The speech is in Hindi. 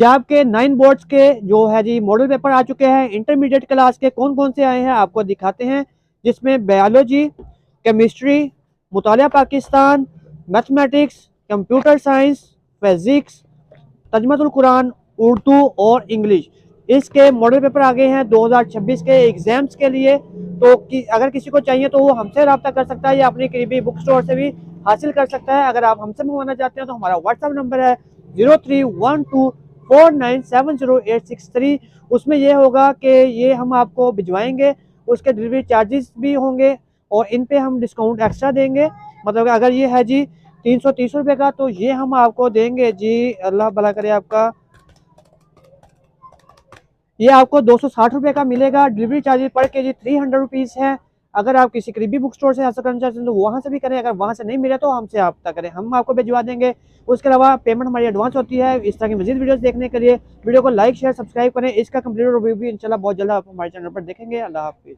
ये आपके 9 बोर्ड्स के जो है जी मॉडल पेपर आ चुके हैं। इंटरमीडिएट क्लास के कौन कौन से आए हैं आपको दिखाते हैं, जिसमें बायोलॉजी, केमिस्ट्री, मुतालिया Pakistan, mathematics, computer science, physics, तर्जुमातुल कुरान, उर्दू और इंग्लिश, इसके मॉडल पेपर आ गए हैं 2026 के एग्जाम्स के लिए। तो अगर किसी को चाहिए तो वो हमसे रब्ता कर सकता है या अपने करीबी बुक स्टोर से भी हासिल कर सकता है। अगर आप हमसे मंगवाना चाहते हैं तो हमारा व्हाट्सएप नंबर है 0312497086 उसमें यह होगा कि ये हम आपको भिजवाएंगे, उसके डिलीवरी चार्जेस भी होंगे और इन पे हम डिस्काउंट एक्स्ट्रा देंगे। मतलब अगर ये है जी 330 रुपये का, तो ये हम आपको देंगे जी, अल्लाह भला करे आपका, ये आपको 260 रुपये का मिलेगा। डिलीवरी चार्जेस पर के जी 300 रुपीज़ है। अगर आप किसी करीबी बुक स्टोर से हासिल करना चाहते हैं तो वहाँ से भी करें, अगर वहाँ से नहीं मिले तो हमसे रब्ता करें, हम आपको भिजवा देंगे। उसके अलावा पेमेंट हमारी एडवांस होती है। इस तरह की मजीद वीडियोस देखने के लिए वीडियो को लाइक शेयर सब्सक्राइब करें। इसका कंप्लीट रिव्यू भी इंशाल्लाह बहुत जल्द आप हमारे चैनल पर देखेंगे। अल्लाह हाफिज़।